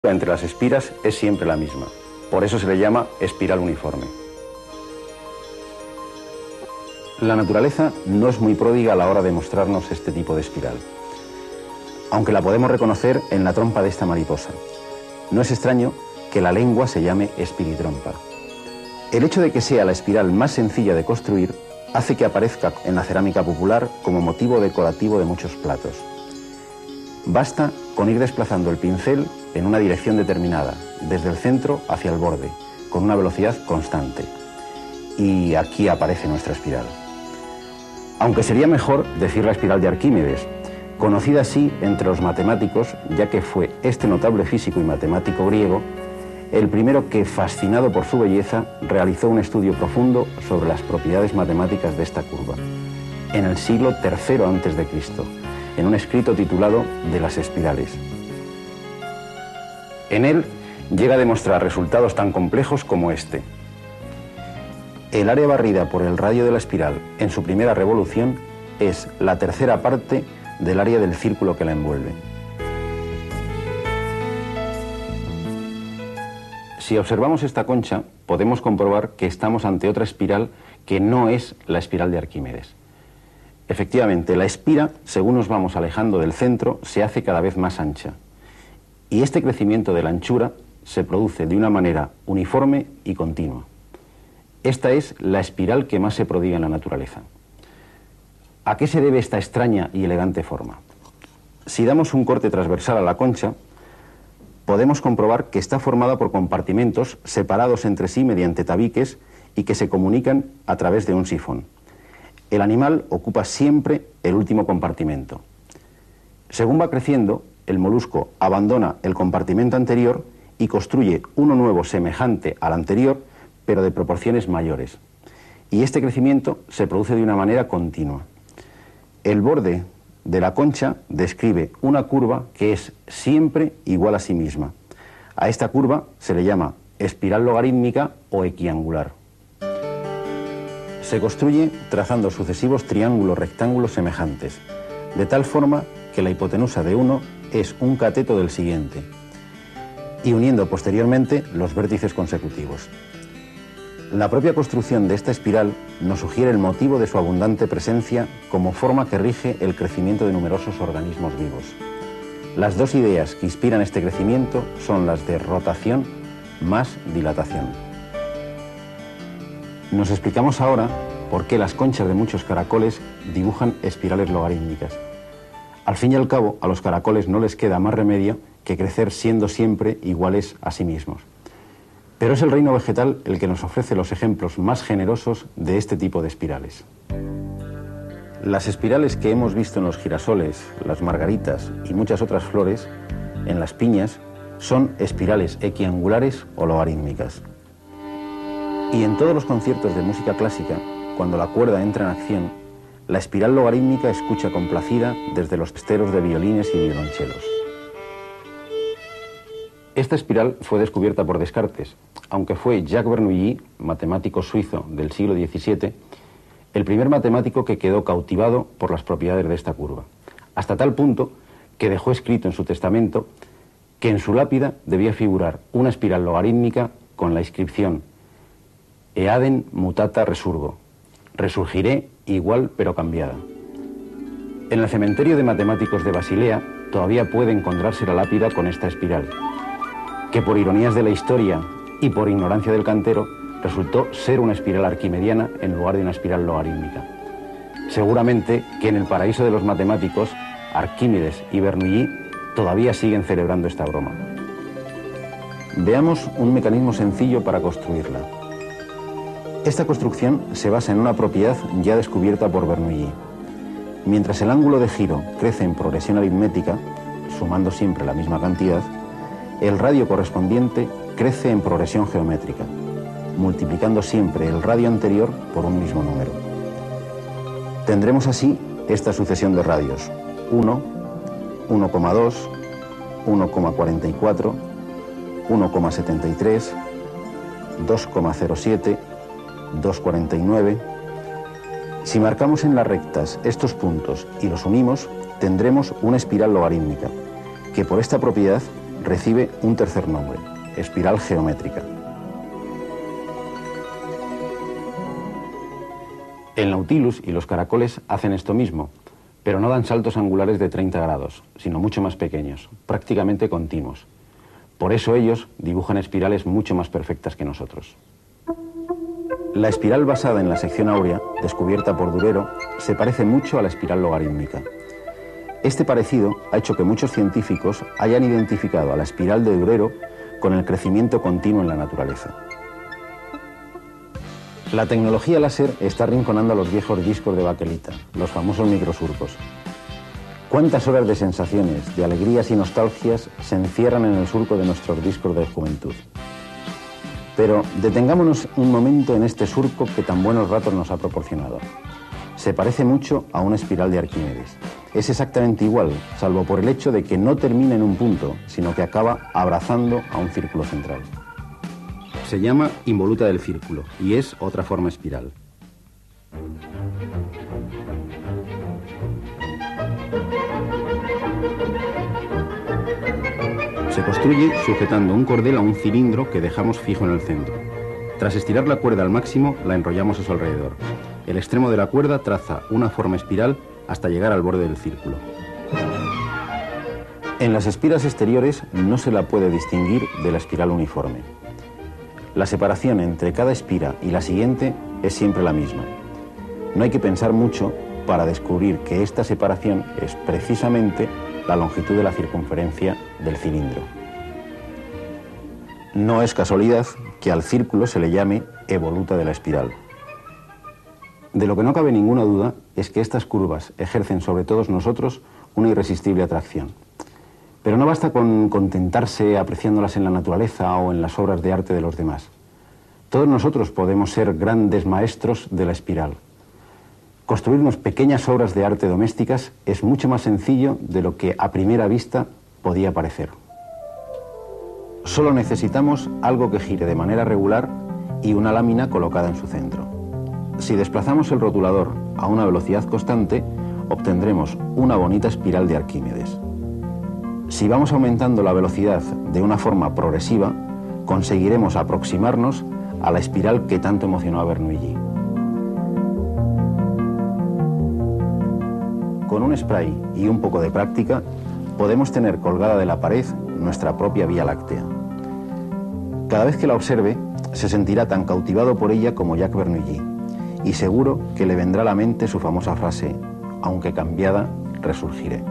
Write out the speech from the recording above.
entre las espiras es siempre la misma. Por eso se le llama espiral uniforme. La naturaleza no es muy pródiga a la hora de mostrarnos este tipo de espiral, aunque la podemos reconocer en la trompa de esta mariposa. No es extraño que la lengua se llame espiritrompa. El hecho de que sea la espiral más sencilla de construir hace que aparezca en la cerámica popular como motivo decorativo de muchos platos. Basta con ir desplazando el pincel en una dirección determinada, desde el centro hacia el borde, con una velocidad constante. Y aquí aparece nuestra espiral. Aunque sería mejor decir la espiral de Arquímedes, conocida así entre los matemáticos, ya que fue este notable físico y matemático griego el primero que, fascinado por su belleza, realizó un estudio profundo sobre las propiedades matemáticas de esta curva, en el siglo III a.C., en un escrito titulado De las espirales. En él llega a demostrar resultados tan complejos como este. El área barrida por el radio de la espiral en su primera revolución es la tercera parte del área del círculo que la envuelve. Si observamos esta concha, podemos comprobar que estamos ante otra espiral que no es la espiral de Arquímedes. Efectivamente, la espira, según nos vamos alejando del centro, se hace cada vez más ancha. Y este crecimiento de la anchura se produce de una manera uniforme y continua. Esta es la espiral que más se prodiga en la naturaleza. ¿A qué se debe esta extraña y elegante forma? Si damos un corte transversal a la concha, podemos comprobar que está formada por compartimentos separados entre sí mediante tabiques y que se comunican a través de un sifón. El animal ocupa siempre el último compartimento. Según va creciendo, el molusco abandona el compartimento anterior y construye uno nuevo semejante al anterior, pero de proporciones mayores. Y este crecimiento se produce de una manera continua. El borde de la concha describe una curva que es siempre igual a sí misma. A esta curva se le llama espiral logarítmica o equiangular. Se construye trazando sucesivos triángulos rectángulos semejantes, de tal forma que la hipotenusa de uno es un cateto del siguiente, y uniendo posteriormente los vértices consecutivos. La propia construcción de esta espiral nos sugiere el motivo de su abundante presencia como forma que rige el crecimiento de numerosos organismos vivos. Las dos ideas que inspiran este crecimiento son las de rotación más dilatación. Nos explicamos ahora por qué las conchas de muchos caracoles dibujan espirales logarítmicas. Al fin y al cabo, a los caracoles no les queda más remedio que crecer siendo siempre iguales a sí mismos. Pero es el reino vegetal el que nos ofrece los ejemplos más generosos de este tipo de espirales. Las espirales que hemos visto en los girasoles, las margaritas y muchas otras flores, en las piñas, son espirales equiangulares o logarítmicas. Y en todos los conciertos de música clásica, cuando la cuerda entra en acción, la espiral logarítmica escucha complacida desde los esteros de violines y violonchelos. Esta espiral fue descubierta por Descartes, aunque fue Jacques Bernoulli, matemático suizo del siglo XVII, el primer matemático que quedó cautivado por las propiedades de esta curva, hasta tal punto que dejó escrito en su testamento que en su lápida debía figurar una espiral logarítmica con la inscripción Eadem mutata resurgo, resurgiré igual pero cambiada. En el cementerio de matemáticos de Basilea todavía puede encontrarse la lápida con esta espiral, que por ironías de la historia y por ignorancia del cantero resultó ser una espiral arquimediana en lugar de una espiral logarítmica. Seguramente que en el paraíso de los matemáticos, Arquímedes y Bernoulli todavía siguen celebrando esta broma. Veamos un mecanismo sencillo para construirla. Esta construcción se basa en una propiedad ya descubierta por Bernoulli. Mientras el ángulo de giro crece en progresión aritmética, sumando siempre la misma cantidad, el radio correspondiente crece en progresión geométrica, multiplicando siempre el radio anterior por un mismo número. Tendremos así esta sucesión de radios: 1, 1,2, 1,44, 1,73, 2,07, 2,49... Si marcamos en las rectas estos puntos y los unimos, tendremos una espiral logarítmica, que por esta propiedad recibe un tercer nombre, espiral geométrica. El Nautilus y los caracoles hacen esto mismo, pero no dan saltos angulares de 30 grados, sino mucho más pequeños, prácticamente continuos. Por eso ellos dibujan espirales mucho más perfectas que nosotros. La espiral basada en la sección áurea, descubierta por Durero, se parece mucho a la espiral logarítmica. Este parecido ha hecho que muchos científicos hayan identificado a la espiral de Durero con el crecimiento continuo en la naturaleza. La tecnología láser está arrinconando a los viejos discos de baquelita, los famosos microsurcos. ¿Cuántas horas de sensaciones, de alegrías y nostalgias se encierran en el surco de nuestros discos de juventud? Pero detengámonos un momento en este surco que tan buenos ratos nos ha proporcionado. Se parece mucho a una espiral de Arquímedes. Es exactamente igual, salvo por el hecho de que no termina en un punto, sino que acaba abrazando a un círculo central. Se llama involuta del círculo y es otra forma espiral. Se construye sujetando un cordel a un cilindro que dejamos fijo en el centro. Tras estirar la cuerda al máximo, la enrollamos a su alrededor. El extremo de la cuerda traza una forma espiral hasta llegar al borde del círculo. En las espiras exteriores no se la puede distinguir de la espiral uniforme. La separación entre cada espira y la siguiente es siempre la misma. No hay que pensar mucho para descubrir que esta separación es precisamente la longitud de la circunferencia del cilindro. No es casualidad que al círculo se le llame evoluta de la espiral. De lo que no cabe ninguna duda es que estas curvas ejercen sobre todos nosotros una irresistible atracción. Pero no basta con contentarse apreciándolas en la naturaleza o en las obras de arte de los demás. Todos nosotros podemos ser grandes maestros de la espiral. Construirnos pequeñas obras de arte domésticas es mucho más sencillo de lo que a primera vista podía parecer. Solo necesitamos algo que gire de manera regular y una lámina colocada en su centro. Si desplazamos el rotulador a una velocidad constante, obtendremos una bonita espiral de Arquímedes. Si vamos aumentando la velocidad de una forma progresiva, conseguiremos aproximarnos a la espiral que tanto emocionó a Bernoulli. Con un spray y un poco de práctica, podemos tener colgada de la pared nuestra propia Vía Láctea. Cada vez que la observe, se sentirá tan cautivado por ella como Jacques Bernoulli, y seguro que le vendrá a la mente su famosa frase: aunque cambiada, resurgiré.